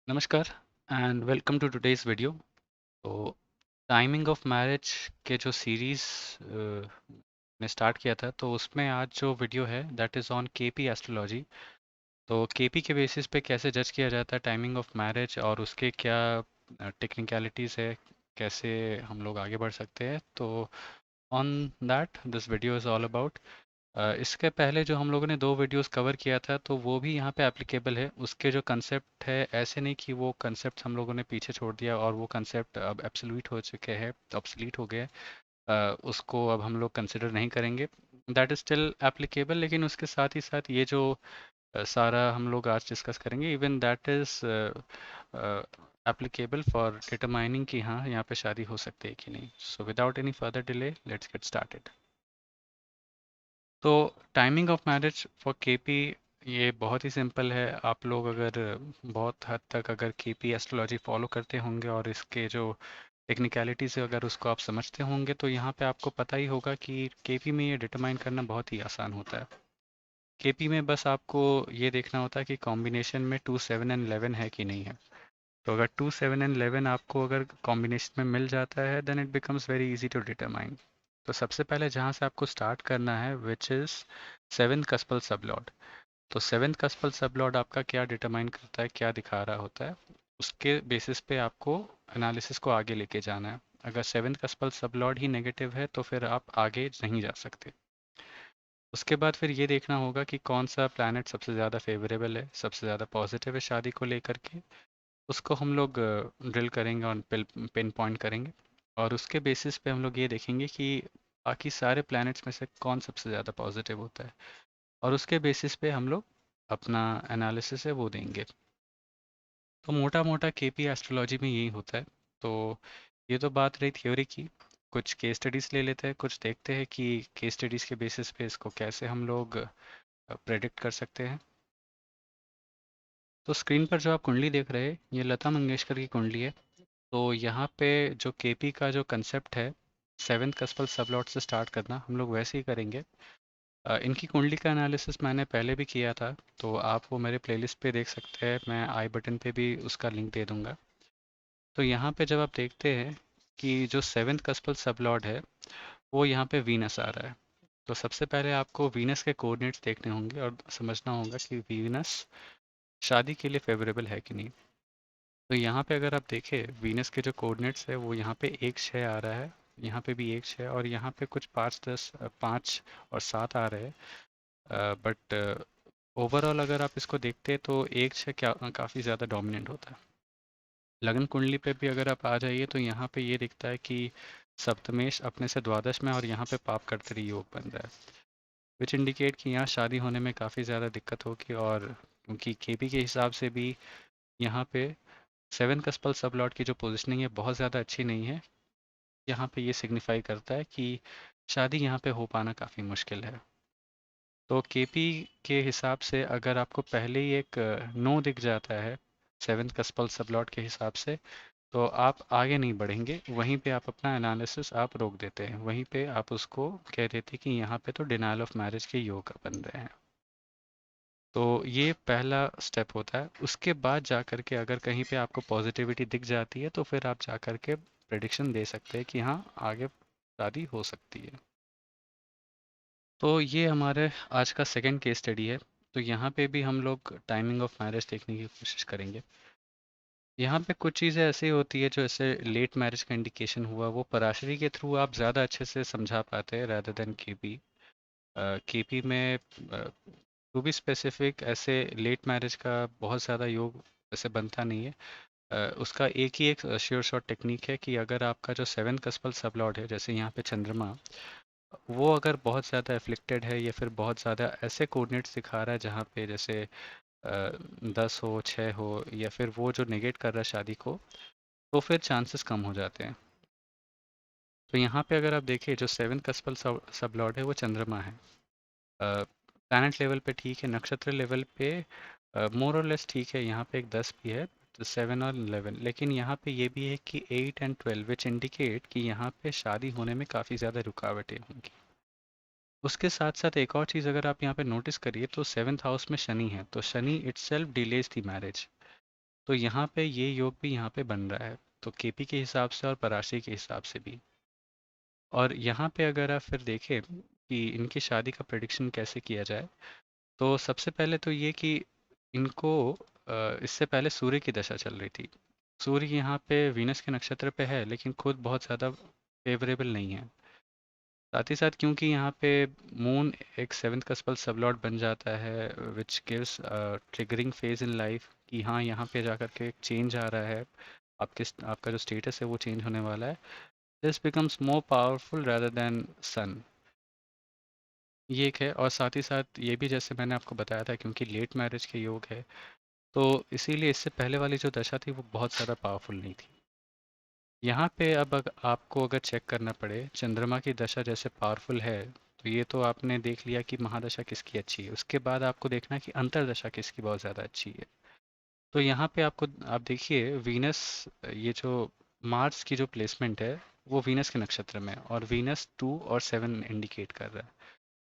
नमस्कार and welcome to today's video. तो timing of marriage के जो सीरीज ने स्टार्ट किया था, तो उसमें आज जो वीडियो है that is on KP astrology. तो केपी के बेसिस पे कैसे जज किया जाता है टाइमिंग ऑफ मैरिज और उसके क्या टेक्निकलिटीज़ है, कैसे हम लोग आगे बढ़ सकते हैं। तो on that this video is all about. इसके पहले जो हम लोगों ने दो वीडियोस कवर किया था, तो वो भी यहाँ पे एप्लीकेबल है। उसके जो कंसेप्ट है, ऐसे नहीं कि वो कंसेप्ट हम लोगों ने पीछे छोड़ दिया और वो कंसेप्ट अब एब्सोल्यूट हो चुके हैं, ऑब्सलीट हो गए हैं। उसको अब हम लोग कंसिडर नहीं करेंगे, दैट इज स्टिल एप्लीकेबल। लेकिन उसके साथ ही साथ ये जो सारा हम लोग आज डिस्कस करेंगे, even that is applicable for determining कि हाँ यहाँ पे शादी हो सकती है कि नहीं। So without any further delay let's get started. तो timing of marriage for KP ये बहुत ही सिंपल है। आप लोग अगर बहुत हद तक अगर केपी एस्ट्रोलॉजी फॉलो करते होंगे और इसके जो टेक्निकलिटीज है अगर उसको आप समझते होंगे, तो यहाँ पे आपको पता ही होगा कि केपी में ये डिटरमाइन करना बहुत ही आसान होता है। केपी में बस आपको ये देखना होता है कि कॉम्बिनेशन में 2 7 एंड 11 है कि नहीं है। तो अगर 2 7 एंड 11 आपको अगर कॉम्बिनेशन में मिल जाता है, then it becomes very easy to determine. तो सबसे पहले जहाँ से आपको स्टार्ट करना है which is seventh cuspal sublord. तो सेवेंथ कस्पल सबलॉर्ड आपका क्या डिटरमाइन करता है, क्या दिखा रहा होता है, उसके बेसिस पे आपको एनालिसिस को आगे लेके जाना है। अगर सेवेंथ कस्पल सबलॉर्ड ही नेगेटिव है तो फिर आप आगे नहीं जा सकते। उसके बाद फिर ये देखना होगा कि कौन सा प्लैनेट सबसे ज़्यादा फेवरेबल है, सबसे ज़्यादा पॉजिटिव है शादी को लेकर के। उसको हम लोग ड्रिल करेंगे और पिन पॉइंट करेंगे। और उसके बेसिस पे हम लोग ये देखेंगे कि बाकी सारे प्लैनेट्स में से कौन सबसे ज़्यादा पॉजिटिव होता है, और उसके बेसिस पे हम लोग अपना एनालिसिस है वो देंगे। तो मोटा मोटा केपी एस्ट्रोलॉजी में यही होता है। तो ये तो बात रही थ्योरी की। कुछ केस स्टडीज़ ले लेते हैं, कुछ देखते हैं कि केस स्टडीज़ के बेसिस पे इसको कैसे हम लोग प्रेडिक्ट कर सकते हैं। तो स्क्रीन पर जो आप कुंडली देख रहे हैं, ये लता मंगेशकर की कुंडली है। तो यहाँ पे जो केपी का जो कंसेप्ट है, सेवेंथ कस्पल सबलॉट से स्टार्ट करना, हम लोग वैसे ही करेंगे। इनकी कुंडली का एनालिसिस मैंने पहले भी किया था, तो आप वो मेरे प्लेलिस्ट पे देख सकते हैं। मैं आई बटन पे भी उसका लिंक दे दूंगा। तो यहाँ पे जब आप देखते हैं कि जो सेवेंथ कस्पल सबलॉर्ड है वो यहाँ पे वीनस आ रहा है, तो सबसे पहले आपको वीनस के कोऑर्डिनेट्स देखने होंगे और समझना होगा कि वीनस शादी के लिए फेवरेबल है कि नहीं। तो यहाँ पे अगर आप देखें वीनस के जो कोऑर्डिनेट्स है वो यहाँ पे 1 6 आ रहा है, यहाँ पे भी 1 6, और यहाँ पे कुछ 5 10 5 और 7 आ रहे हैं। बट ओवरऑल अगर आप इसको देखते हैं तो 1 6 क्या काफ़ी ज़्यादा डोमिनेंट होता है। लगन कुंडली पे भी अगर आप आ जाइए तो यहाँ पे ये दिखता है कि सप्तमेश अपने से द्वादश में और यहाँ पे पाप कर्तरी योग बन रहा है, विच इंडिकेट कि यहाँ शादी होने में काफ़ी ज़्यादा दिक्कत होगी। और क्योंकि केपी के हिसाब से भी यहाँ पे सेवन कस्पल सब लॉर्ड की जो पोजिशनिंग है बहुत ज़्यादा अच्छी नहीं है, यहाँ पे ये सिग्निफाई करता है कि शादी यहाँ पे हो पाना काफ़ी मुश्किल है। तो केपी के हिसाब से अगर आपको पहले ही एक नो दिख जाता है सेवन कस्पल सब लॉर्ड के हिसाब से, तो आप आगे नहीं बढ़ेंगे, वहीं पे आप अपना एनालिसिस आप रोक देते हैं, वहीं पे आप उसको कह देते हैं कि यहाँ पे तो डिनायल ऑफ मैरिज के योग बन रहे हैं। तो ये पहला स्टेप होता है। उसके बाद जा कर के अगर कहीं पे आपको पॉजिटिविटी दिख जाती है तो फिर आप जा कर के प्रेडिक्शन दे सकते हैं कि हाँ आगे शादी हो सकती है। तो ये हमारे आज का सेकंड केस स्टडी है। तो यहाँ पे भी हम लोग टाइमिंग ऑफ मैरिज देखने की कोशिश करेंगे। यहाँ पे कुछ चीज़ें ऐसी होती है जो ऐसे लेट मैरिज का इंडिकेशन हुआ, वो पराशरी के थ्रू आप ज़्यादा अच्छे से समझा पाते हैं rather देन केपी। केपी में टू बी स्पेसिफिक ऐसे लेट मैरिज का बहुत ज़्यादा योग ऐसे बनता नहीं है। उसका एक ही एक श्योर शॉट टेक्निक है कि अगर आपका जो सेवन कस्पल सबलॉर्ड है, जैसे यहाँ पे चंद्रमा, वो अगर बहुत ज़्यादा एफ्लिक्टेड है या फिर बहुत ज़्यादा ऐसे कोऑर्डिनेट्स दिखा रहा है जहाँ पे जैसे 10 हो 6 हो, या फिर वो जो नेगेट कर रहा है शादी को, तो फिर चांसेस कम हो जाते हैं। तो यहाँ पे अगर आप देखिए जो सेवन कस्पल सब लॉर्ड है वो चंद्रमा है। प्लैनेट लेवल पे ठीक है, नक्षत्र लेवल पे मोर और लेस ठीक है, यहाँ पे एक 10 भी है, तो 7 और 11। लेकिन यहाँ पे ये भी है कि 8 एंड 12 विच इंडिकेट कि यहाँ पे शादी होने में काफ़ी ज़्यादा रुकावटें होंगी। उसके साथ साथ एक और चीज़ अगर आप यहाँ पे नोटिस करिए तो सेवन्थ हाउस में शनि है, तो शनि इट्सेल्फ डिलेज दी मैरिज। तो यहाँ पे ये योग भी यहाँ पे बन रहा है, तो केपी के हिसाब से और पराशरी के हिसाब से भी। और यहाँ पे अगर आप फिर देखें कि इनकी शादी का प्रेडिक्शन कैसे किया जाए, तो सबसे पहले तो ये कि इनको इससे पहले सूर्य की दशा चल रही थी। सूर्य यहाँ पे वीनस के नक्षत्र पे है, लेकिन खुद बहुत ज़्यादा फेवरेबल नहीं है। साथ ही साथ क्योंकि यहाँ पे मून एक सेवन्थ कस्पल सबलॉर्ड बन जाता है, which gives triggering phase in life, कि हाँ यहाँ पे जाकर के एक चेंज आ रहा है, आपका जो स्टेटस है वो चेंज होने वाला है। This becomes more powerful rather than sun. ये एक है, और साथ ही साथ ये भी जैसे मैंने आपको बताया था, क्योंकि लेट मैरिज के योग है, तो इसीलिए इससे पहले वाली जो दशा थी वो बहुत ज़्यादा पावरफुल नहीं थी। यहाँ पे अब आपको अगर चेक करना पड़े चंद्रमा की दशा जैसे पावरफुल है, तो ये तो आपने देख लिया कि महादशा किसकी अच्छी है, उसके बाद आपको देखना है कि अंतरदशा किसकी बहुत ज़्यादा अच्छी है। तो यहाँ पे आप देखिए वीनस, ये जो मार्स की जो प्लेसमेंट है वो वीनस के नक्षत्र में है, और वीनस 2 और 7 इंडिकेट कर रहा है।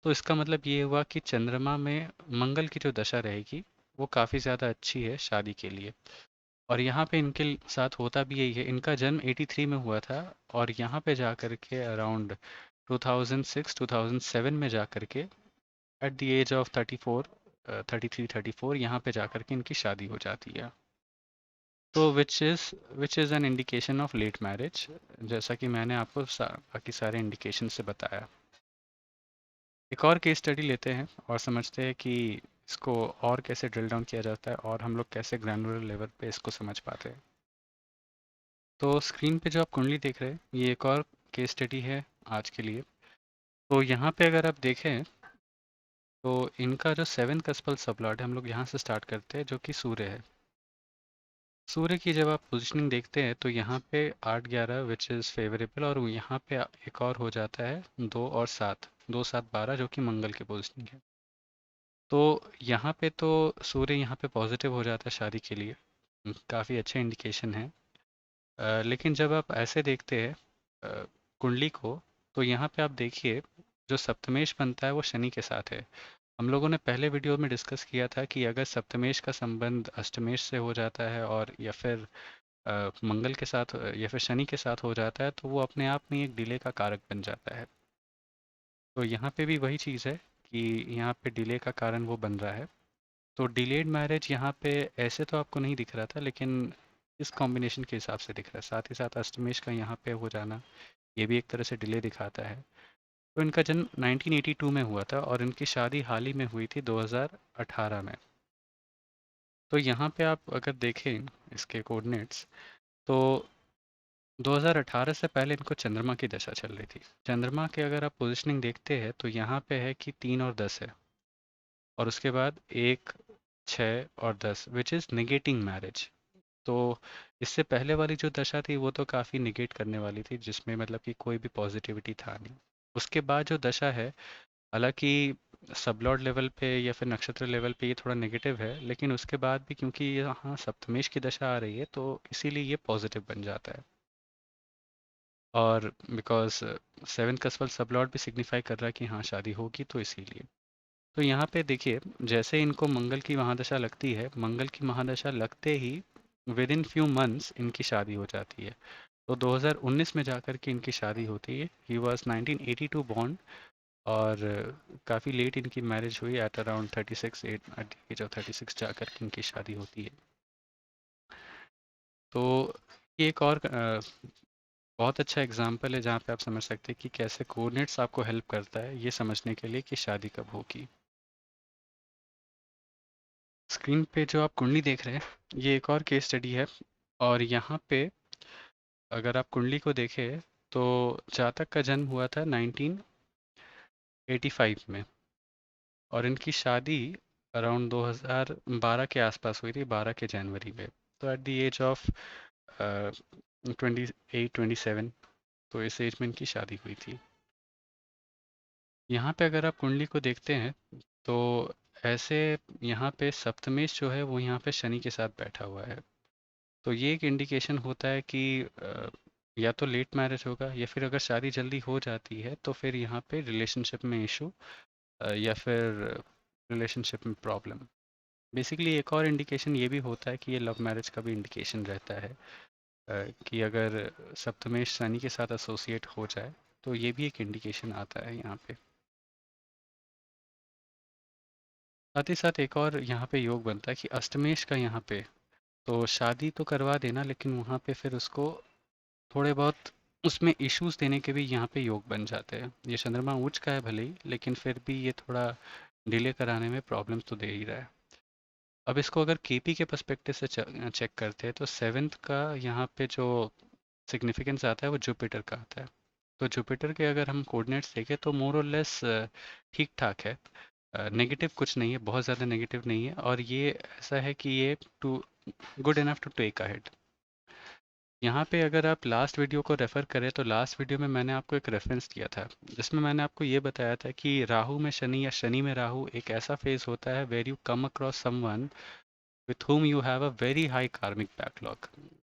तो इसका मतलब ये हुआ कि चंद्रमा में मंगल की जो दशा रहेगी वो काफ़ी ज़्यादा अच्छी है शादी के लिए। और यहाँ पे इनके साथ होता भी यही है, इनका जन्म 83 में हुआ था, और यहाँ पे जा कर के अराउंड 2006-2007 में जा कर के एट द एज ऑफ 34, 33-34 यहाँ पे जा कर के इनकी शादी हो जाती है। तो which is an indication of late marriage, जैसा कि मैंने आपको बाकी सारे इंडिकेशन से बताया। एक और केस स्टडी लेते हैं और समझते हैं कि इसको और कैसे ड्रिल डाउन किया जाता है, और हम लोग कैसे ग्रैनुलर लेवल पे इसको समझ पाते हैं। तो स्क्रीन पे जो आप कुंडली देख रहे हैं ये एक और केस स्टडी है आज के लिए। तो यहाँ पे अगर आप देखें तो इनका जो 7 कस्पल सबलॉट है, हम लोग यहाँ से स्टार्ट करते हैं, जो कि सूर्य है। सूर्य की जब आप पोजीशनिंग देखते हैं तो यहाँ पे 8-11 विच इज़ फेवरेबल, और यहाँ पे एक और हो जाता है 2 और 7, 2-7-12 जो कि मंगल की पोजीशनिंग है। तो यहाँ पे तो सूर्य यहाँ पे पॉजिटिव हो जाता है शादी के लिए, काफ़ी अच्छे इंडिकेशन है। लेकिन जब आप ऐसे देखते हैं कुंडली को, तो यहाँ पे आप देखिए जो सप्तमेश बनता है वो शनि के साथ है। हम लोगों ने पहले वीडियो में डिस्कस किया था कि अगर सप्तमेश का संबंध अष्टमेश से हो जाता है, और या फिर मंगल के साथ या फिर शनि के साथ हो जाता है, तो वो अपने आप में एक डिले का कारक बन जाता है। तो यहाँ पे भी वही चीज़ है कि यहाँ पे डिले का कारण वो बन रहा है। तो डिलेड मैरिज यहाँ पे ऐसे तो आपको नहीं दिख रहा था, लेकिन इस कॉम्बिनेशन के हिसाब से दिख रहा है। साथ ही साथ अष्टमेश का यहाँ पे हो जाना ये भी एक तरह से डिले दिखाता है। तो इनका जन्म 1982 में हुआ था, और इनकी शादी हाल ही में हुई थी 2018 में। तो यहाँ पे आप अगर देखें इसके कोऑर्डिनेट्स, तो 2018 से पहले इनको चंद्रमा की दशा चल रही थी। चंद्रमा के अगर आप पोजिशनिंग देखते हैं तो यहाँ पे है कि 3 और 10 है, और उसके बाद 1, 6 और 10 विच इज़ निगेटिंग मैरिज। तो इससे पहले वाली जो दशा थी वो तो काफ़ी निगेट करने वाली थी, जिसमें मतलब कि कोई भी पॉजिटिविटी था नहीं। उसके बाद जो दशा है, हालांकि सबलॉर्ड लेवल पे या फिर नक्षत्र लेवल पे ये थोड़ा नेगेटिव है, लेकिन उसके बाद भी क्योंकि यहाँ सप्तमेश की दशा आ रही है तो इसीलिए ये पॉजिटिव बन जाता है। और बिकॉज 7 कस्पल सबलॉर्ड भी सिग्निफाई कर रहा है कि हाँ शादी होगी, तो इसीलिए। तो यहाँ पे देखिए जैसे इनको मंगल की महादशा लगती है, मंगल की महादशा लगते ही विद इन फ्यू मंथ्स इनकी शादी हो जाती है। तो 2019 में जाकर के इनकी शादी होती है। ही वॉज 1982 बॉर्न, और काफ़ी लेट इनकी मैरिज हुई, at around 36, at age of 36 जाकर के इनकी शादी होती है। तो ये एक और बहुत अच्छा एग्जाम्पल है जहाँ पे आप समझ सकते हैं कि कैसे कोऑर्डिनेट्स आपको हेल्प करता है ये समझने के लिए कि शादी कब होगी। स्क्रीन पे जो आप कुंडली देख रहे हैं ये एक और केस स्टडी है, और यहाँ पे अगर आप कुंडली को देखें तो जातक का जन्म हुआ था 1985 में, और इनकी शादी अराउंड 2012 के आसपास हुई थी, 12 के जनवरी में। तो एट द एज ऑफ 28-27, तो इस एज में इनकी शादी हुई थी। यहाँ पे अगर आप कुंडली को देखते हैं तो ऐसे यहाँ पे सप्तमेश जो है वो यहाँ पे शनि के साथ बैठा हुआ है। तो ये एक इंडिकेशन होता है कि या तो लेट मैरिज होगा, या फिर अगर शादी जल्दी हो जाती है तो फिर यहाँ पे रिलेशनशिप में इशू, या फिर रिलेशनशिप में प्रॉब्लम। बेसिकली एक और इंडिकेशन ये भी होता है कि ये लव मैरिज का भी इंडिकेशन रहता है, कि अगर सप्तमेश शनि के साथ एसोसिएट हो जाए तो ये भी एक इंडिकेशन आता है यहाँ पे। साथ ही साथ एक और यहाँ पे योग बनता है कि अष्टमेश का यहाँ पे, तो शादी तो करवा देना लेकिन वहाँ पे फिर उसको थोड़े बहुत उसमें इश्यूज देने के भी यहाँ पे योग बन जाते हैं। ये चंद्रमा उच्च का है भले ही, लेकिन फिर भी ये थोड़ा डिले कराने में प्रॉब्लम तो दे ही रहा है। अब इसको अगर केपी के पर्सपेक्टिव से चेक करते हैं तो सेवेंथ का यहाँ पे जो सिग्निफिकेंस आता है वो जुपिटर का आता है। तो जुपिटर के अगर हम कोऑर्डिनेट्स देखें तो मोर और लेस ठीक ठाक है, नेगेटिव कुछ नहीं है, बहुत ज़्यादा नेगेटिव नहीं है, और ये ऐसा है कि ये too good enough to take ahead. यहाँ पे अगर आप लास्ट वीडियो को रेफ़र करें तो लास्ट वीडियो में मैंने आपको एक रेफरेंस दिया था जिसमें मैंने आपको ये बताया था कि राहु में शनि या शनि में राहु एक ऐसा फेज होता है where you come across someone with whom you have a very high karmic backlog।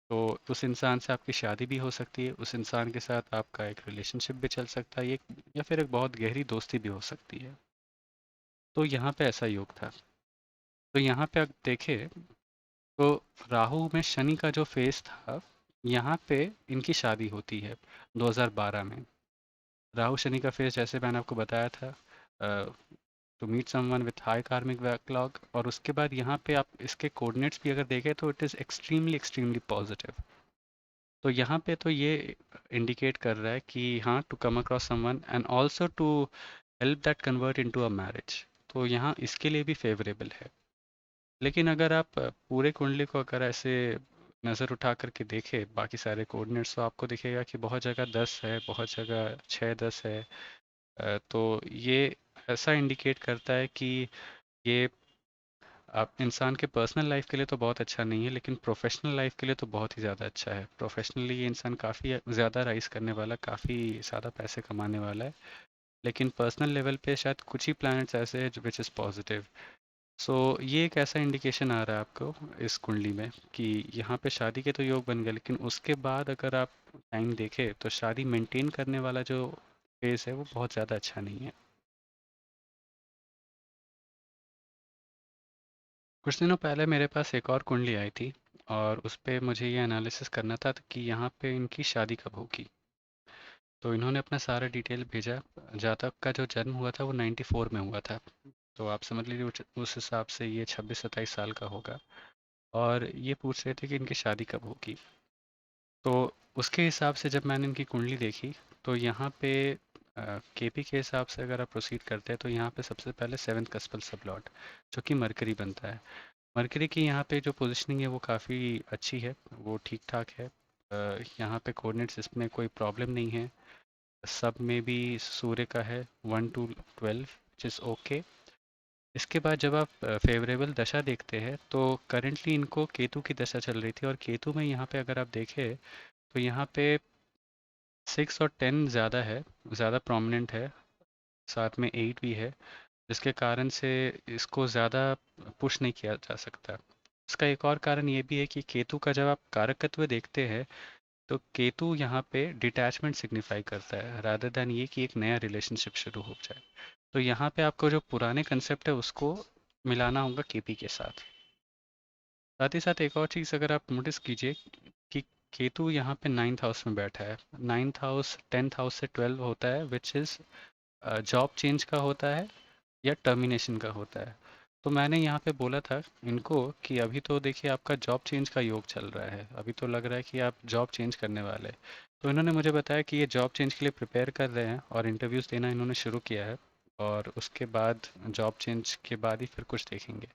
तो उस इंसान से आपकी शादी भी हो सकती है, उस इंसान के साथ आपका एक रिलेशनशिप भी चल सकता है, या फिर एक बहुत गहरी दोस्ती भी हो सकती है। तो यहाँ पे ऐसा योग था। तो यहाँ पे आप देखें तो राहु में शनि का जो फेस था, यहाँ पे इनकी शादी होती है 2012 में। राहु शनि का फेस जैसे मैंने आपको बताया था, to meet someone with high karmic backlog, और उसके बाद यहाँ पे आप इसके कोऑर्डिनेट्स भी अगर देखें तो it is extremely extremely positive. तो यहाँ पे तो ये इंडिकेट कर रहा है कि हाँ, to come across someone and also to help that convert into a marriage, तो यहाँ इसके लिए भी फेवरेबल है। लेकिन अगर आप पूरे कुंडली को अगर ऐसे नज़र उठा करके देखें बाकी सारे कोऑर्डिनेट्स, तो आपको दिखेगा कि बहुत जगह 10 है, बहुत जगह 6-10 है। तो ये ऐसा इंडिकेट करता है कि ये आप इंसान के पर्सनल लाइफ के लिए तो बहुत अच्छा नहीं है, लेकिन प्रोफेशनल लाइफ के लिए तो बहुत ही ज़्यादा अच्छा है। प्रोफेशनली ये इंसान काफ़ी ज़्यादा राइज करने वाला, काफ़ी ज़्यादा पैसे कमाने वाला है, लेकिन पर्सनल लेवल पे शायद कुछ ही प्लैनेट्स ऐसे हैं विच इज़ पॉजिटिव। सो ये एक ऐसा इंडिकेशन आ रहा है आपको इस कुंडली में कि यहाँ पे शादी के तो योग बन गए, लेकिन उसके बाद अगर आप टाइम देखें तो शादी मेंटेन करने वाला जो फेज है वो बहुत ज़्यादा अच्छा नहीं है। कुछ दिनों पहले मेरे पास एक और कुंडली आई थी और उस पे मुझे ये एनालिसिस करना था कि यहाँ पे इनकी शादी कब होगी। तो इन्होंने अपना सारा डिटेल भेजा। जातक का जो जन्म हुआ था वो 94 में हुआ था, तो आप समझ लीजिए उस हिसाब से ये 26-27 साल का होगा। और ये पूछ रहे थे कि इनकी शादी कब होगी। तो उसके हिसाब से जब मैंने इनकी कुंडली देखी तो यहाँ पे केपी के हिसाब से अगर आप प्रोसीड करते हैं तो यहाँ पे सबसे पहले सेवन्थ कस्पल सब लॉर्ड जो कि मरकरी बनता है। मरकरी की यहाँ पे जो पोजीशनिंग है वो काफ़ी अच्छी है, वो ठीक ठाक है। यहाँ पे कोऑर्डिनेट्स इसमें कोई प्रॉब्लम नहीं है। सब में भी सूर्य का है 1 to 12 विच इज़ ओके। इसके बाद जब आप फेवरेबल दशा देखते हैं तो करेंटली इनको केतु की दशा चल रही थी, और केतु में यहाँ पे अगर आप देखें तो यहाँ पे 6 और 10 ज़्यादा है, ज़्यादा प्रोमिनेंट है, साथ में 8 भी है, जिसके कारण से इसको ज़्यादा पुश नहीं किया जा सकता। इसका एक और कारण ये भी है कि केतु का जब आप कारकत्व देखते हैं तो केतु यहाँ पे डिटैचमेंट सिग्निफाई करता है रादर दैन ये कि एक नया रिलेशनशिप शुरू हो जाए। तो यहाँ पे आपको जो पुराने कंसेप्ट है उसको मिलाना होगा केपी के साथ। साथ ही साथ एक और चीज़ अगर आप नोटिस कीजिए कि केतु यहाँ पे 9th हाउस में बैठा है। 9th हाउस 10th हाउस से 12 होता है विच इज़ जॉब चेंज का होता है या टर्मिनेशन का होता है। तो मैंने यहाँ पे बोला था इनको कि अभी तो देखिए आपका जॉब चेंज का योग चल रहा है, अभी तो लग रहा है कि आप जॉब चेंज करने वाले। तो इन्होंने मुझे बताया कि ये जॉब चेंज के लिए प्रिपेयर कर रहे हैं और इंटरव्यूज़ देना इन्होंने शुरू किया है, और उसके बाद जॉब चेंज के बाद ही फिर कुछ देखेंगे।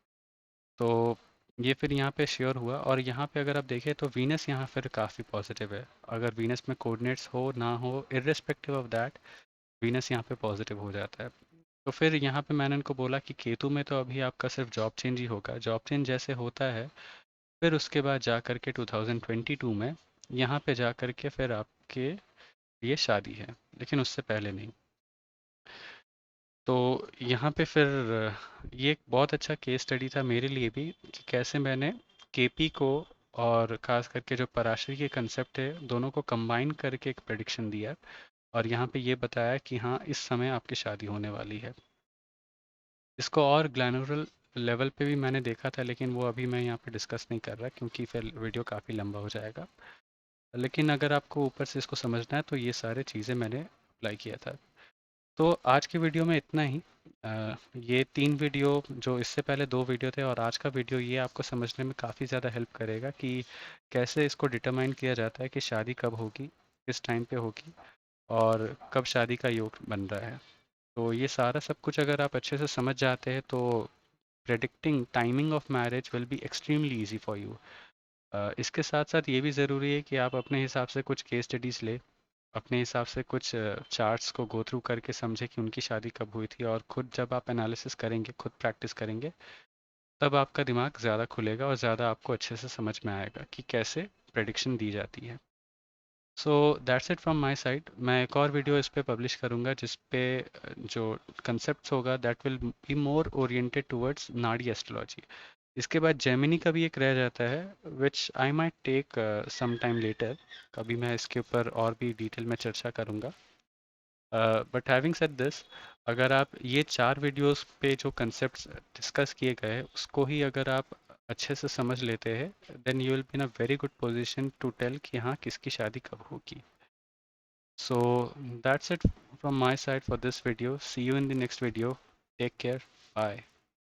तो ये फिर यहाँ पे श्योर हुआ। और यहाँ पे अगर आप देखें तो वीनस यहाँ फिर काफ़ी पॉजिटिव है। अगर वीनस में कोऑर्डिनेट्स हो ना हो, इर्रेस्पेक्टिव ऑफ दैट, वीनस यहाँ पे पॉजिटिव हो जाता है। तो फिर यहाँ पे मैंने इनको बोला कि केतु में तो अभी आपका सिर्फ जॉब चेंज ही होगा। जॉब चेंज जैसे होता है फिर उसके बाद जा कर के 2022 में यहाँ पे जा कर के फिर आपके लिए शादी है, लेकिन उससे पहले नहीं। तो यहाँ पे फिर ये एक बहुत अच्छा केस स्टडी था मेरे लिए भी कि कैसे मैंने केपी को और खास करके जो पराशरी के कंसेप्ट है दोनों को कंबाइन करके एक प्रेडिक्शन दिया, और यहाँ पे ये बताया कि हाँ, इस समय आपकी शादी होने वाली है। इसको और ग्लैमरल लेवल पे भी मैंने देखा था, लेकिन वो अभी मैं यहाँ पे डिस्कस नहीं कर रहा क्योंकि फिर वीडियो काफ़ी लंबा हो जाएगा। लेकिन अगर आपको ऊपर से इसको समझना है तो ये सारे चीज़ें मैंने अप्लाई किया था। तो आज की वीडियो में इतना ही। ये 3 वीडियो, जो इससे पहले 2 वीडियो थे और आज का वीडियो, ये आपको समझने में काफ़ी ज़्यादा हेल्प करेगा कि कैसे इसको डिटरमाइन किया जाता है कि शादी कब होगी, किस टाइम पे होगी और कब शादी का योग बन रहा है। तो ये सारा सब कुछ अगर आप अच्छे से समझ जाते हैं तो predicting timing of marriage will be extremely easy for you. इसके साथ साथ ये भी ज़रूरी है कि आप अपने हिसाब से कुछ केस स्टडीज़ ले, अपने हिसाब से कुछ चार्ट्स को गो थ्रू करके समझे कि उनकी शादी कब हुई थी, और खुद जब आप एनालिसिस करेंगे, खुद प्रैक्टिस करेंगे, तब आपका दिमाग ज़्यादा खुलेगा और ज़्यादा आपको अच्छे से समझ में आएगा कि कैसे प्रेडिक्शन दी जाती है। सो that's it from my side. मैं एक और वीडियो इस पे पब्लिश करूँगा जिस पे जो कंसेप्ट्स होगा that will be more oriented towards Nadi astrology. इसके बाद जेमिनी का भी एक रह जाता है which I might take some time later. कभी मैं इसके ऊपर और भी डिटेल में चर्चा करूँगा। बट हैविंग सेड दिस, अगर आप ये 4 वीडियोस पे जो कंसेप्ट्स डिस्कस किए गए उसको ही अगर आप अच्छे से समझ लेते हैं, then you will be in a very good position to tell कि हाँ किसकी शादी कब होगी। So that's it from my side for this video. See you in the next video. Take care. Bye.